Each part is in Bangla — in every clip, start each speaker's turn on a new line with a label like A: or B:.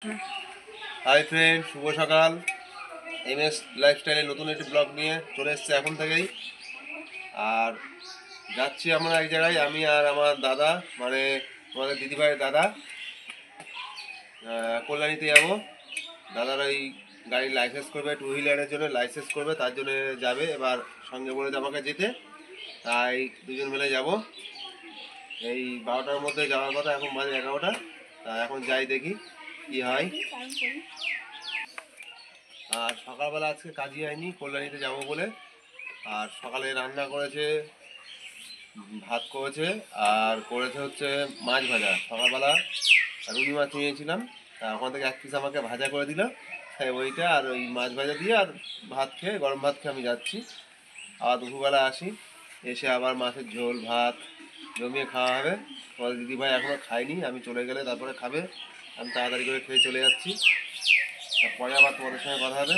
A: হাই ফ্রেন্ড, শুভ সকাল। MS লাইফস্টাইলে নতুন একটি ব্লগ নিয়ে চলে এসছে এখন থেকেই। আর যাচ্ছি আমরা এক জায়গায়, আমি আর আমার দাদা, মানে আমাদের দিদিভাইয়ের দাদা, কল্যাণীতে যাবো। দাদার ওই গাড়ির লাইসেন্স করবে, টু হুইলারের জন্য লাইসেন্স করবে, তার জন্য যাবে। এবার সঙ্গে বলেছে আমাকে যেতে, তাই দুজন মিলে যাব। এই 12টার মধ্যে যাওয়ার কথা, এখন বাজে 11টা। তা এখন যাই, দেখি কি হয়। আর সকালবেলা আজকে কাজই হয়নি, কল্যাণীতে যাবো বলে। আর সকালে রান্না করেছে, ভাত করেছে, আর করেছে হচ্ছে মাছ ভাজা। সকালবেলা রুই মাছ নিয়েছিলাম, তা ওখান থেকে 1 পিস আমাকে ভাজা করে দিল। তাই ওইটা আর ওই মাছ ভাজা দিয়ে আর ভাত খেয়ে, গরম ভাত খেয়ে আমি যাচ্ছি। আবার দুপুরবেলা আসি, এসে আবার মাছের ঝোল ভাত জমিয়ে খাওয়া হবে। তোমাদের দিদিভাই এখনও খায়নি, আমি চলে গেলে তারপরে খাবে। আমি তাড়াতাড়ি করে খেয়ে চলে যাচ্ছি, তারপরে আবার তোমাদের সঙ্গে কথা হবে।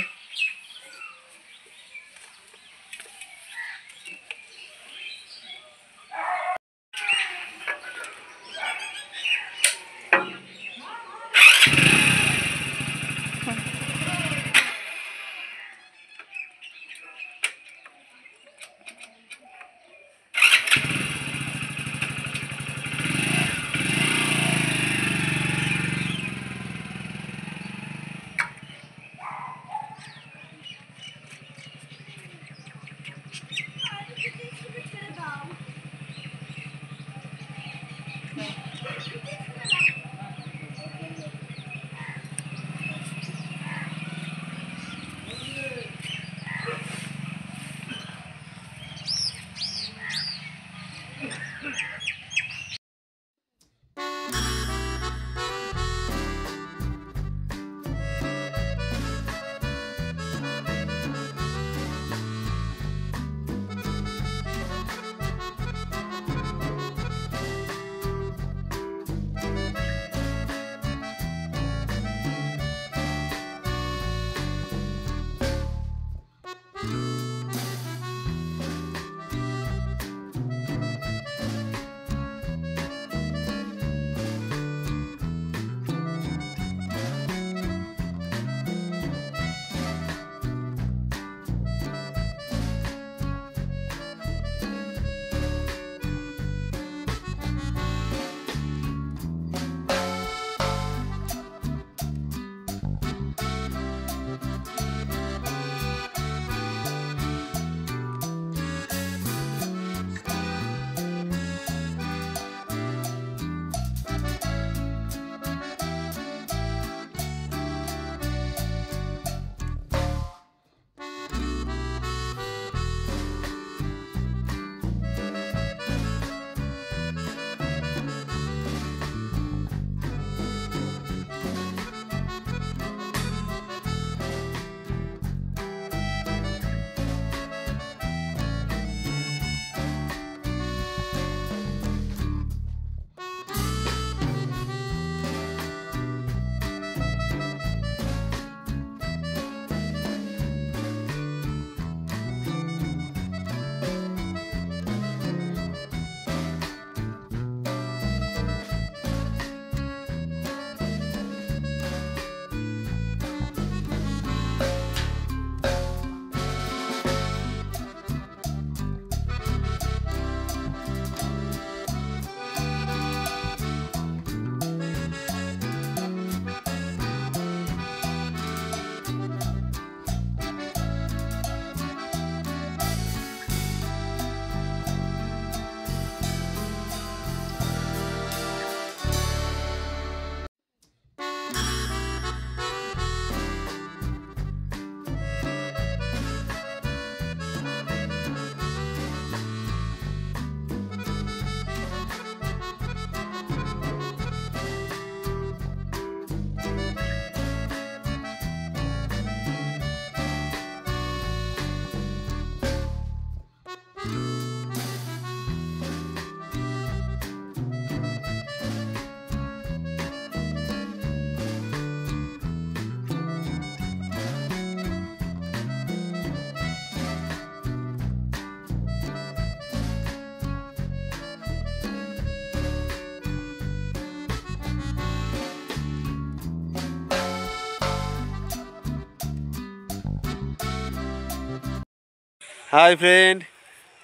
A: হাই ফ্রেন্ড,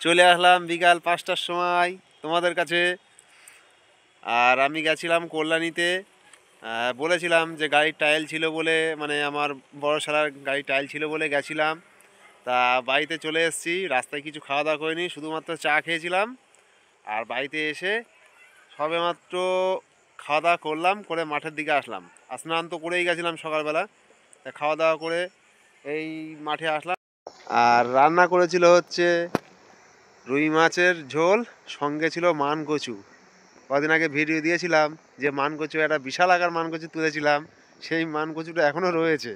A: চলে আসলাম বিকাল 5টার সময় তোমাদের কাছে। আর আমি গেছিলাম কল্যাণীতে। বলেছিলাম যে গাড়ির টাইল ছিল বলে, মানে আমার বড় শালার গাড়ির টাইল ছিল বলে গেছিলাম। তা বাড়িতে চলে এসেছি। রাস্তায় কিছু খাওয়া দাওয়া করিনি, শুধুমাত্র চা খেয়েছিলাম। আর বাড়িতে এসে সবেমাত্র খাওয়া দাওয়া করলাম, করে মাঠের দিকে আসলাম। স্নান তো করেই গেছিলাম সকালবেলা, তা খাওয়া দাওয়া করে এই মাঠে আসলাম। আর রান্না করেছিল হচ্ছে রুই মাছের ঝোল, সঙ্গে ছিল মান কচু। কদিন আগে ভিডিও দিয়েছিলাম যে মান কচু, একটা বিশাল আকার মান কচু তুলেছিলাম, সেই মান কচুটা এখনও রয়েছে।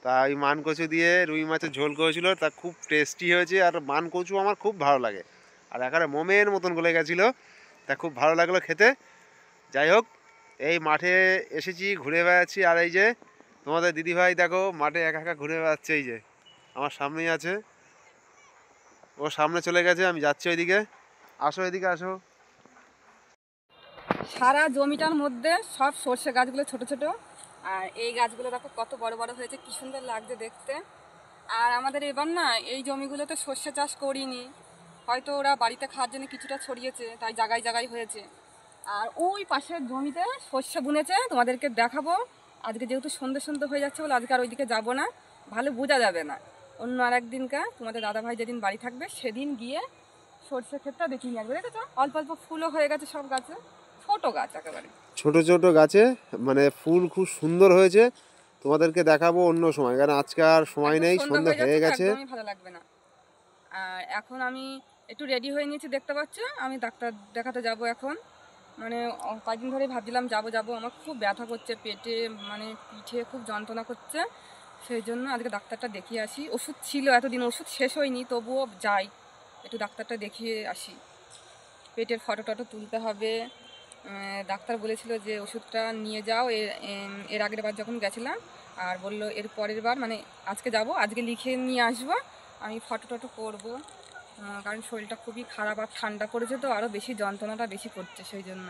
A: তা এই মান কচু দিয়ে রুই মাছের ঝোল করেছিল, তা খুব টেস্টি হয়েছে। আর মান কচু আমার খুব ভালো লাগে, আর একেবারে মোমের মতন গলে গেছিলো, তা খুব ভালো লাগলো খেতে। যাই হোক, এই মাঠে এসেছি, ঘুরে বেড়াচ্ছি। আর এই যে তোমাদের দিদিভাই দেখো মাঠে একা একা ঘুরে বেড়াচ্ছে, এই যে আমার সামনেই আছে, ও সামনে চলে গেছে, আমি যাচ্ছি ওইদিকে। আসো এদিকে আসো।
B: সারা জমিটার মধ্যে সব সর্ষে গাছগুলো ছোট ছোট, আর এই গাছগুলো দেখো কত বড় বড় হয়েছে, কি সুন্দর লাগছে দেখতে। আর আমাদের এবার না এই জমিগুলোতে সর্ষে চাষ করিনি, হয়তো ওরা বাড়িতে খাওয়ার জন্য কিছুটা ছড়িয়েছে, তাই জায়গায় জায়গায় হয়েছে। আর ওই পাশের জমিতে সর্ষে বুনেছে, তোমাদেরকে দেখাবো। আজকে যেহেতু সন্ধ্যে সন্ধ্যে হয়ে যাচ্ছে বলে আজকে আর ওইদিকে যাবো না, ভালো বোঝা যাবে না। অন্য আর একদিনকার তোমাদের দাদাভাই যেদিন বাড়ি থাকবে সেদিন গিয়ে সর্ষে ক্ষেতটা দেখিয়ে নিয়ে আসবে। দেখেছো অল্প অল্প ফুলও হয়ে গেছে সব গাছে, ছোট গাছ একেবারে।
A: ছোট ছোট গাছে মানে ফুল খুব সুন্দর হয়েছে। তোমাদেরকে দেখাবো অন্য সময়, কারণ আজকে আর সময়
B: একদম
A: নেই,
B: সন্ধ্যা
A: সন্ধ্যা
B: হয়ে
A: হয়ে
B: যাচ্ছে তো
A: গেছে।
B: একদমই ভালো লাগবে না। আর এখন আমি একটু রেডি হয়ে নিয়েছি, দেখতে পাচ্ছ। আমি ডাক্তার দেখাতে যাব এখন। মানে কয়েকদিন ধরে ভাবছিলাম যাব যাব, আমার খুব ব্যথা করছে পেটে, মানে পিঠে খুব যন্ত্রণা করছে। সেই জন্য আজকে ডাক্তারটা দেখিয়ে আসি। ওষুধ ছিল এতদিন, ওষুধ শেষ হয়নি, তবুও যাই একটু ডাক্তারটা দেখিয়ে আসি। পেটের ফটো টটো তুলতে হবে। ডাক্তার বলেছিল যে ওষুধটা নিয়ে যাও, এর আগের বার যখন গেছিলাম। আর বললো এর পরের বার, মানে আজকে যাব, আজকে লিখে নিয়ে আসবো, আমি ফটো টটো করবো। কারণ শরীরটা খুবই খারাপ, আর ঠান্ডা পড়েছে তো আরও বেশি যন্ত্রণাটা বেশি করছে সেই জন্য।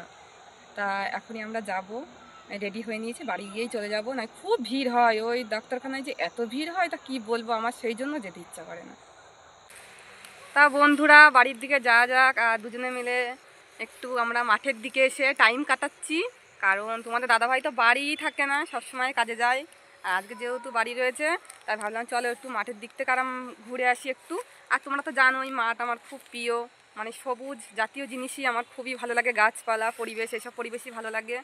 B: তা এখনই আমরা যাব, রেডি হয়ে নিয়েছি, বাড়ি গিয়েই চলে যাব। না খুব ভিড় হয় ওই ডাক্তারখানায়, যে এত ভিড় হয় তা কি বলবো, আমার সেই জন্য যেতে ইচ্ছা করে না। তা বন্ধুরা বাড়ির দিকে যাওয়া যাক, আর দুজনে মিলে একটু আমরা মাঠের দিকে এসে টাইম কাটাচ্ছি। কারণ তোমাদের দাদাভাই তো বাড়িই থাকে না, সবসময় কাজে যায়। আর আজকে যেহেতু বাড়ি রয়েছে, তাই ভাবলাম চলো একটু মাঠের দিক থেকে আরাম ঘুরে আসি একটু। আর তোমরা তো জানোই মাঠ আমার খুব প্রিয়, মানে সবুজ জাতীয় জিনিসই আমার খুবই ভালো লাগে, গাছপালা পরিবেশ, এসব পরিবেশই ভালো লাগে।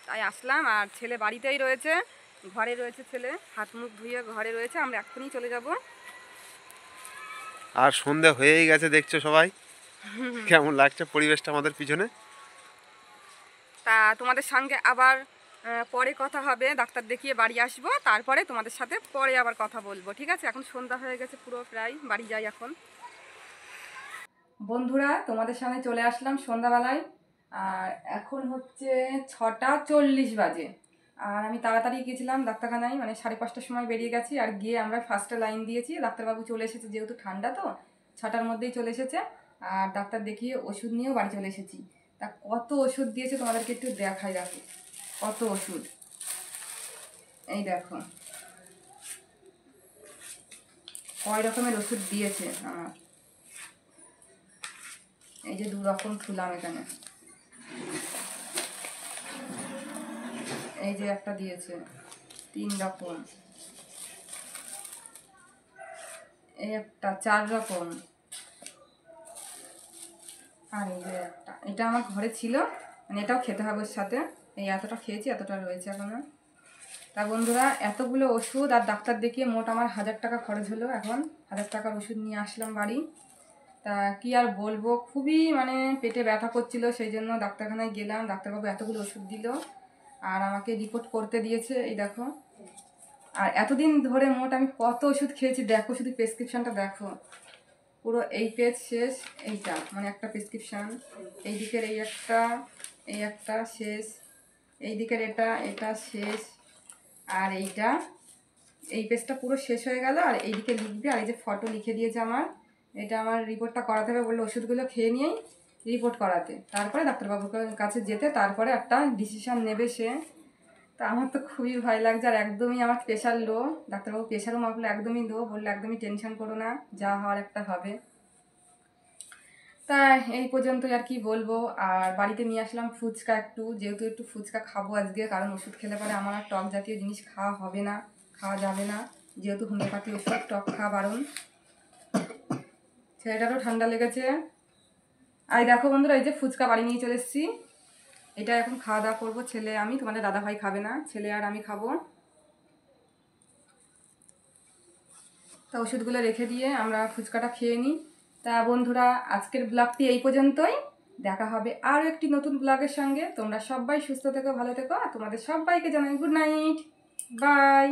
B: তাই আসলাম। আর ছেলে বাড়িতেই রয়েছে, ঘরে রয়েছে ছেলে, হাত মুখ ধুয়ে ঘরে রয়েছে, আমরা এক্ষুনি চলে যাব।
A: আর সন্ধে হয়েই গেছে, দেখছো সবাই কেমন লাগছে পরিবেশটা আমাদের পিছনে।
B: তা তোমাদের সঙ্গে আবার পরে কথা হবে, ডাক্তার দেখিয়ে বাড়ি আসবো, তারপরে তোমাদের সাথে পরে আবার কথা বলবো, ঠিক আছে? এখন সন্ধ্যা হয়ে গেছে পুরো, প্রায় বাড়ি যাই এখন। বন্ধুরা তোমাদের সামনে চলে আসলাম সন্ধ্যাবেলায়। আর এখন হচ্ছে 6টা 40 বাজে। আর আমি তাড়াতাড়ি গেছিলাম ডাক্তারখানায়, মানে 5:30টার সময় বেরিয়ে গেছি। আর গিয়ে আমরা ফার্স্টে লাইন দিয়েছি, ডাক্তারবাবু চলে এসেছে, যেহেতু ঠান্ডা তো 6টার মধ্যেই চলে এসেছে। আর ডাক্তার দেখিয়ে ওষুধ নিয়েও বাড়ি চলে এসেছি। তা কত ওষুধ দিয়েছে তোমাদেরকে একটু দেখাই, দেখো কত ওষুধ। এই দেখো কয় রকমের ওষুধ দিয়েছে আমার। এই যে 2 রকম থুলাম এখানে, এই যে একটা দিয়েছে 3 রকম, এই একটা 4 রকম, আর এই যে একটা, এটা আমার ঘরে ছিল, মানে এটাও খেতে হবে ওর সাথে। এই এতটা খেয়েছি, এতটা রয়েছে এখনো। তা বন্ধুরা এতগুলো ওষুধ আর ডাক্তার দেখিয়ে মোট আমার 1000 টাকা খরচ হলো। এখন 1000 টাকার ওষুধ নিয়ে আসলাম বাড়ি। তা কি আর বলবো, খুবই মানে পেটে ব্যথা করছিল, সেই জন্য ডাক্তারখানায় গেলাম। ডাক্তারবাবু এতগুলো ওষুধ দিল আর আমাকে রিপোর্ট করতে দিয়েছে, এই দেখো। আর এতদিন ধরে মোট আমি কত ওষুধ খেয়েছি দেখো, শুধু প্রেসক্রিপশানটা দেখো, পুরো এই পেজ শেষ। এইটা মানে একটা প্রেসক্রিপশান, এই দিকের এই একটা শেষ, এই দিকের এটা শেষ, আর এই পেজটা পুরো শেষ হয়ে গেল। আর এইদিকে লিখবে, আর এই যে ফটো লিখে দিয়েছে আমার, এটা আমার রিপোর্টটা করাতে হবে, বললো ওষুধগুলো খেয়ে নিয়েই রিপোর্ট করাতে, তারপরে ডাক্তারবাবুর কাছে যেতে, তারপরে একটা ডিসিশান নেবে সে। তা আমার তো খুবই ভয় লাগছে, আর একদমই আমার প্রেশার লো। ডাক্তারবাবু প্রেশারও মাপলো, একদমই লো, বললো একদমই টেনশন করো না, যা হওয়ার একটা হবে। তা এই পর্যন্তই আর কি বলবো। আর বাড়িতে নিয়ে আসলাম ফুচকা একটু, যেহেতু একটু ফুচকা খাবো আজকে, কারণ ওষুধ খেলে পরে আমার আর টক জাতীয় জিনিস খাওয়া হবে না, খাওয়া যাবে না, যেহেতু হোমিওপ্যাথি ওষুধ টক খাওয়া বারণ। ছেলেটারও ঠান্ডা লেগেছে। আর দেখো বন্ধুরা, এই যে ফুচকা বাড়ি নিয়ে চলে এসেছি, এটা এখন খাওয়া দাওয়া করবো। ছেলে আমি, তোমাদের দাদা ভাই খাবে না, ছেলে আর আমি খাবো। তা ওষুধগুলো রেখে দিয়ে আমরা ফুচকাটা খেয়ে নিই। তা বন্ধুরা, আজকের ব্লগটি এই পর্যন্তই। দেখা হবে আরও একটি নতুন ব্লগের সঙ্গে। তোমরা সবাই সুস্থ থেকো, ভালো থেকো, আর তোমাদের সবাইকে জানাই গুড নাইট, বাই।